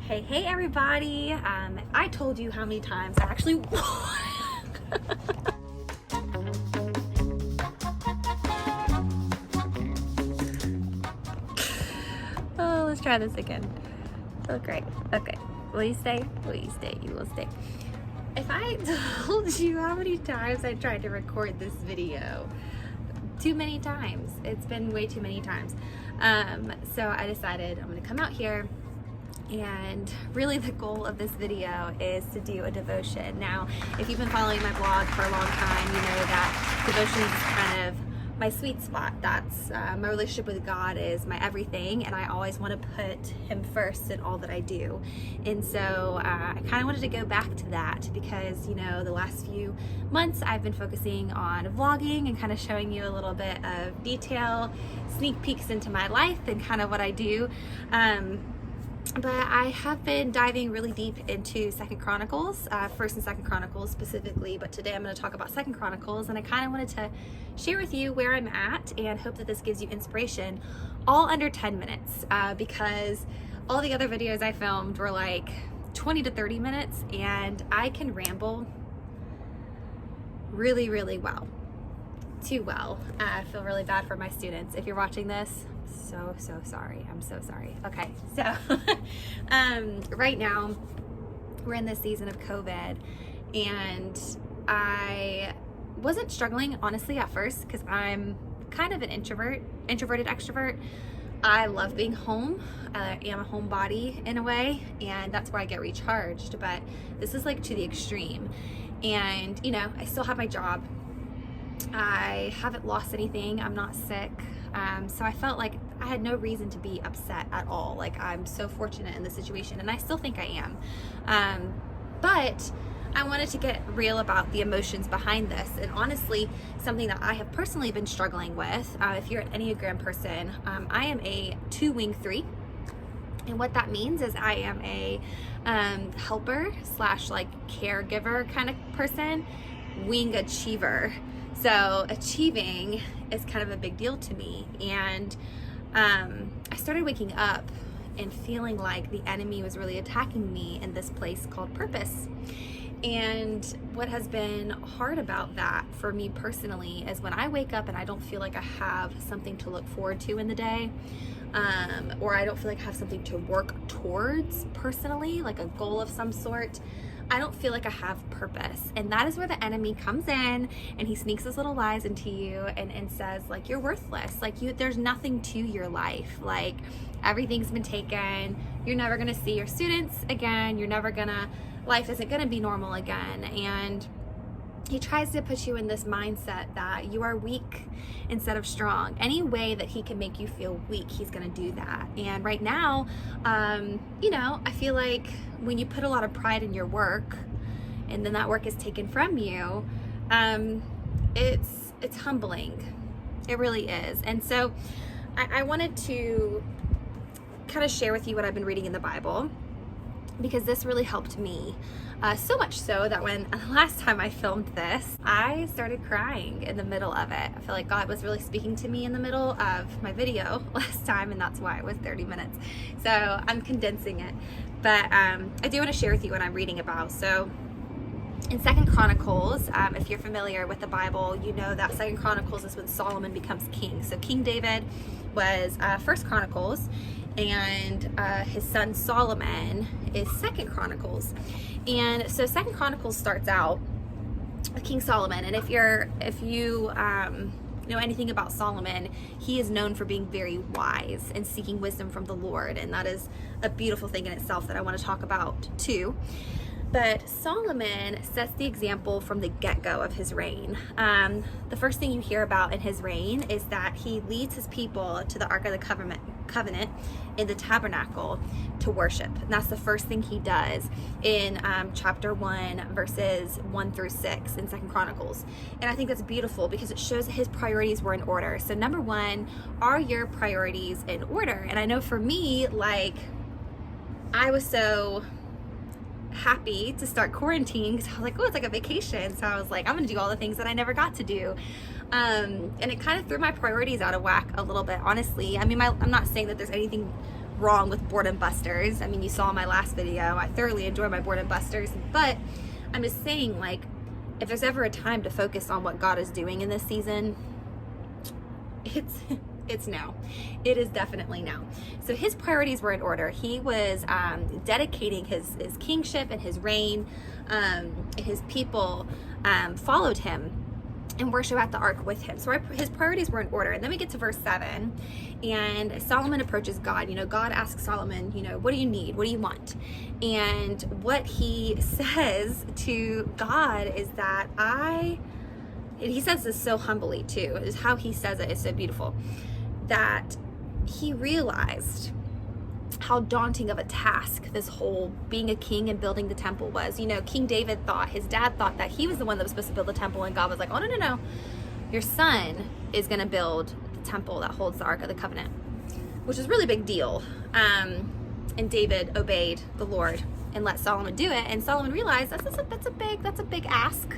Hey everybody. If I told you how many times I actually Oh, let's try this again. Oh, great. Okay. Will you stay? Will you stay? You will stay. If I told you how many times I tried to record this video, too many times. It's been way too many times. So I decided I'm going to come out here, and really the goal of this video is to do a devotion. Now, if you've been following my blog for a long time, you know that devotion is kind of my sweet spot. That's my relationship with God is my everything, and I always want to put Him first in all that I do. And so I kind of wanted to go back to that because, you know, the last few months I've been focusing on vlogging and kind of showing you a little bit of detail, sneak peeks into my life and kind of what I do. But I have been diving really deep into Second Chronicles, First and Second Chronicles specifically, but today I'm going to talk about Second Chronicles, and I kind of wanted to share with you where I'm at and hope that this gives you inspiration, all under 10 minutes, because all the other videos I filmed were like 20 to 30 minutes, and I can ramble really, really well. Too well. I feel really bad for my students. If you're watching this, so sorry. I'm so sorry. Okay, so right now we're in this season of COVID, and I wasn't struggling honestly at first because I'm kind of an introverted extrovert. I love being home. I am a homebody in a way, and that's where I get recharged, but this is like to the extreme. And you know, I still have my job. I haven't lost anything. I'm not sick. So I felt like I had no reason to be upset at all. Like, I'm so fortunate in this situation, and I still think I am. But I wanted to get real about the emotions behind this. And honestly, something that I have personally been struggling with, if you're an Enneagram person, I am a 2-wing 3. And what that means is I am a helper / like caregiver kind of person, wing achiever. So achieving is kind of a big deal to me. And I started waking up and feeling like the enemy was really attacking me in this place called purpose. And what has been hard about that for me personally is when I wake up and I don't feel like I have something to look forward to in the day, or I don't feel like I have something to work towards personally, like a goal of some sort, I don't feel like I have purpose. And that is where the enemy comes in, and he sneaks his little lies into you and says, like, you're worthless. Like, there's nothing to your life. Like, everything's been taken. You're never gonna see your students again. Life isn't gonna be normal again. And he tries to put you in this mindset that you are weak instead of strong. Any way that he can make you feel weak, he's gonna do that. And right now, you know, I feel like when you put a lot of pride in your work and then that work is taken from you, it's humbling. It really is. And so I wanted to kind of share with you what I've been reading in the Bible, because this really helped me. So much so that when last time I filmed this, I started crying in the middle of it. I feel like God was really speaking to me in the middle of my video last time, and that's why it was 30 minutes. So I'm condensing it. But I do want to share with you what I'm reading about. So in Second Chronicles, if you're familiar with the Bible, you know that Second Chronicles is when Solomon becomes king. So King David was First Chronicles, and his son Solomon is Second Chronicles. And so Second Chronicles starts out with King Solomon, and if you know anything about Solomon, he is known for being very wise and seeking wisdom from the Lord, and that is a beautiful thing in itself that I want to talk about too. But Solomon sets the example from the get-go of his reign. The first thing you hear about in his reign is that he leads his people to the Ark of the Covenant in the tabernacle to worship. And that's the first thing he does in chapter 1, verses 1 through 6 in Second Chronicles. And I think that's beautiful because it shows that his priorities were in order. So number one, are your priorities in order? And I know for me, like, I was so happy to start quarantining because I was like, oh, it's like a vacation. So I was like, I'm gonna do all the things that I never got to do. And it kind of threw my priorities out of whack a little bit, honestly. I mean, I'm not saying that there's anything wrong with boredom busters. I mean, you saw my last video. I thoroughly enjoy my boredom busters, but I'm just saying, like, if there's ever a time to focus on what God is doing in this season, it's now. It is definitely now. So his priorities were in order. He was dedicating his kingship and his reign. His people followed him and worship at the ark with him. So his priorities were in order. And then we get to verse 7, and Solomon approaches God. You know, God asks Solomon, you know, what do you need? What do you want? And what he says to God is that and he says this so humbly too, is how he says it is so beautiful, that he realized how daunting of a task this whole being a king and building the temple was. You know, King David his dad thought that he was the one that was supposed to build the temple, and God was like, oh, no. Your son is going to build the temple that holds the Ark of the Covenant, which is a really big deal. And David obeyed the Lord and let Solomon do it. And Solomon realized that's a big ask.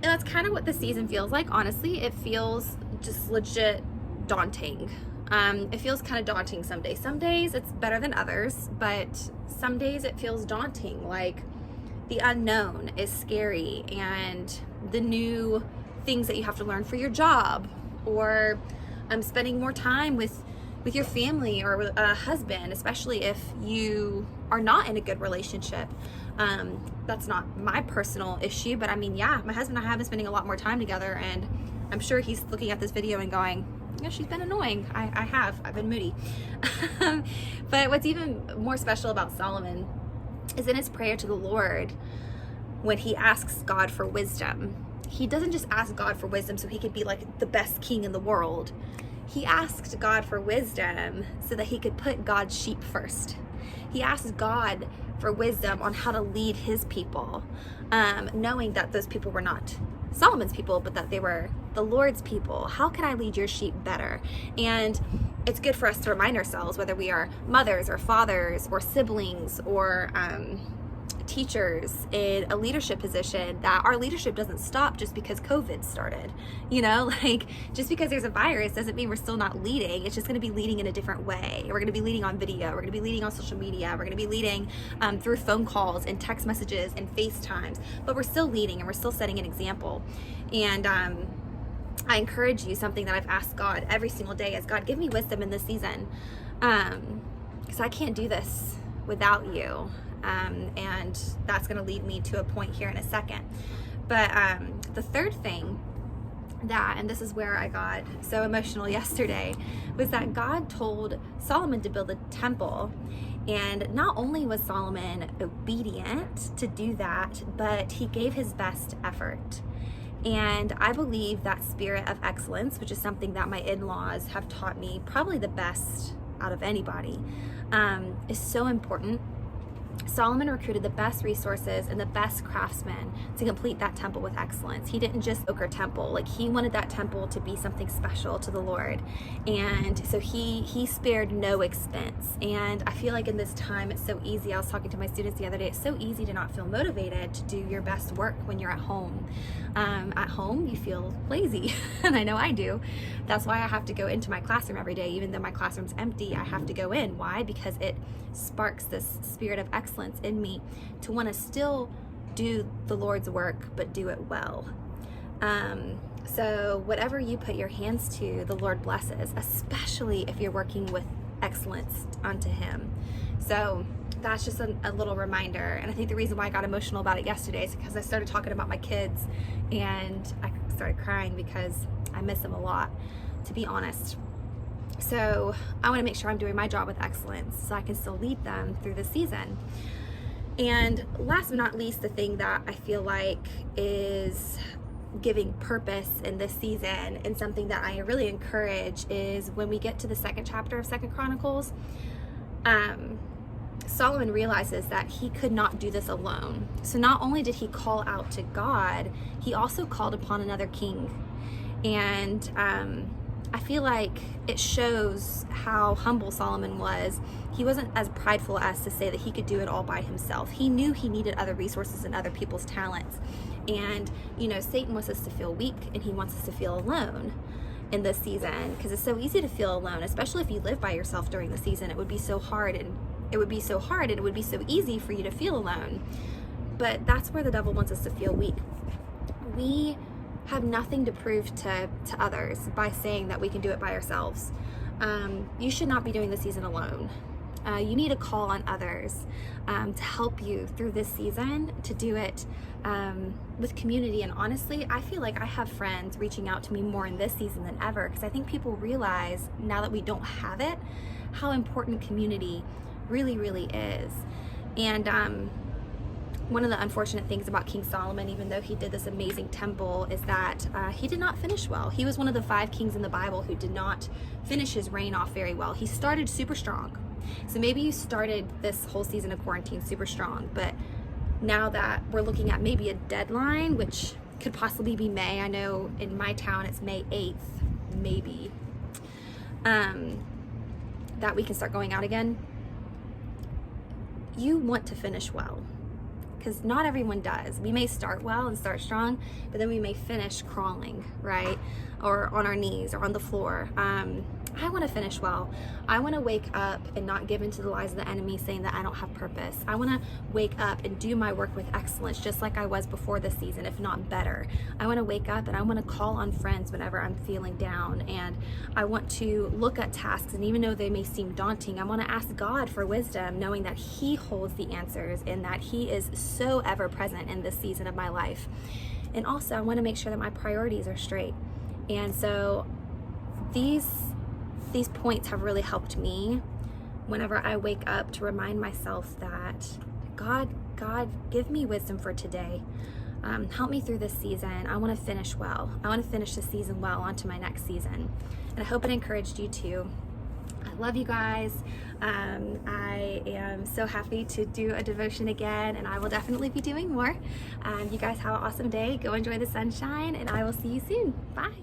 And that's kind of what the season feels like. Honestly, it feels just legit daunting. It feels kind of daunting some days. Some days it's better than others, but some days it feels daunting. Like, the unknown is scary, and the new things that you have to learn for your job, or spending more time with your family or with a husband, especially if you are not in a good relationship. That's not my personal issue, but I mean, yeah, my husband and I have been spending a lot more time together, and I'm sure he's looking at this video and going, yeah, she's been annoying. I've been moody. But what's even more special about Solomon is in his prayer to the Lord, when he asks God for wisdom, he doesn't just ask God for wisdom so he could be like the best king in the world. He asked God for wisdom so that he could put God's sheep first. He asked God for wisdom on how to lead his people, knowing that those people were not Solomon's people, but that they were the Lord's people. How can I lead your sheep better? And it's good for us to remind ourselves, whether we are mothers or fathers or siblings or teachers in a leadership position, that our leadership doesn't stop just because COVID started. You know, like, just because there's a virus doesn't mean we're still not leading. It's just going to be leading in a different way. We're going to be leading on video. We're going to be leading on social media. We're going to be leading through phone calls and text messages and FaceTimes, but we're still leading and we're still setting an example. And I encourage you, something that I've asked God every single day is, God, give me wisdom in this season, because I can't do this without you. And that's going to lead me to a point here in a second. But the third thing and this is where I got so emotional yesterday, was that God told Solomon to build a temple. And not only was Solomon obedient to do that, but he gave his best effort. And I believe that spirit of excellence, which is something that my in-laws have taught me probably the best out of anybody, is so important. Solomon recruited the best resources and the best craftsmen to complete that temple with excellence. He didn't just book a temple. Like, he wanted that temple to be something special to the Lord. And so he spared no expense. And I feel like in this time, it's so easy. I was talking to my students the other day. It's so easy to not feel motivated to do your best work when you're at home. At home, you feel lazy. And I know I do. That's why I have to go into my classroom every day. Even though my classroom's empty, I have to go in. Why? Because it sparks this spirit of excellence in me to want to still do the Lord's work, but do it well. So whatever you put your hands to, the Lord blesses, especially if you're working with excellence unto Him. So that's just a little reminder. And I think the reason why I got emotional about it yesterday is because I started talking about my kids, and I started crying because I miss them a lot, to be honest. So I want to make sure I'm doing my job with excellence so I can still lead them through the season. And last but not least, the thing that I feel like is giving purpose in this season, and something that I really encourage, is when we get to the second chapter of 2 Chronicles, Solomon realizes that he could not do this alone. So not only did he call out to God, he also called upon another king. And I feel like it shows how humble Solomon was. He wasn't as prideful as to say that he could do it all by himself. He knew he needed other resources and other people's talents. And, you know, Satan wants us to feel weak, and he wants us to feel alone. in this season, because it's so easy to feel alone, especially if you live by yourself during the season. It would be so hard, and it would be so easy for you to feel alone. But that's where the devil wants us to feel weak. We have nothing to prove to others by saying that we can do it by ourselves. You should not be doing the season alone. You need to call on others to help you through this season, to do it with community. And honestly, I feel like I have friends reaching out to me more in this season than ever, because I think people realize now that we don't have it, how important community really, really is. And one of the unfortunate things about King Solomon, even though he did this amazing temple, is that he did not finish well. He was one of the 5 kings in the Bible who did not finish his reign off very well. He started super strong. So maybe you started this whole season of quarantine super strong, but now that we're looking at maybe a deadline, which could possibly be May. I know in my town it's May 8th, maybe, that we can start going out again. You want to finish well, because not everyone does. We may start well and start strong, but then we may finish crawling, right? Or on our knees or on the floor. I want to finish well. I want to wake up and not give into the lies of the enemy saying that I don't have purpose. I want to wake up and do my work with excellence, just like I was before this season, if not better. I want to wake up and I want to call on friends whenever I'm feeling down. And I want to look at tasks, and even though they may seem daunting, I want to ask God for wisdom, knowing that He holds the answers and that He is so ever present in this season of my life. And also, I want to make sure that my priorities are straight. And so these points have really helped me whenever I wake up, to remind myself that God, give me wisdom for today. Help me through this season. I want to finish well. I want to finish this season well onto my next season. And I hope it encouraged you too. I love you guys. I am so happy to do a devotion again, and I will definitely be doing more. You guys have an awesome day. Go enjoy the sunshine, and I will see you soon. Bye.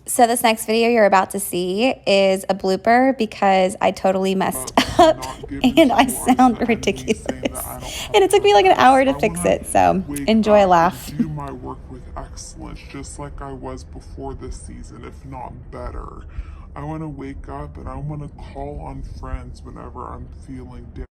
So this next video you're about to see is a blooper, because I totally messed up and I sound ridiculous. And it took me like an hour to fix it. So enjoy a laugh. Do my work with excellence, just like I was before this season, if not better. I want to wake up and I want to call on friends whenever I'm feeling down.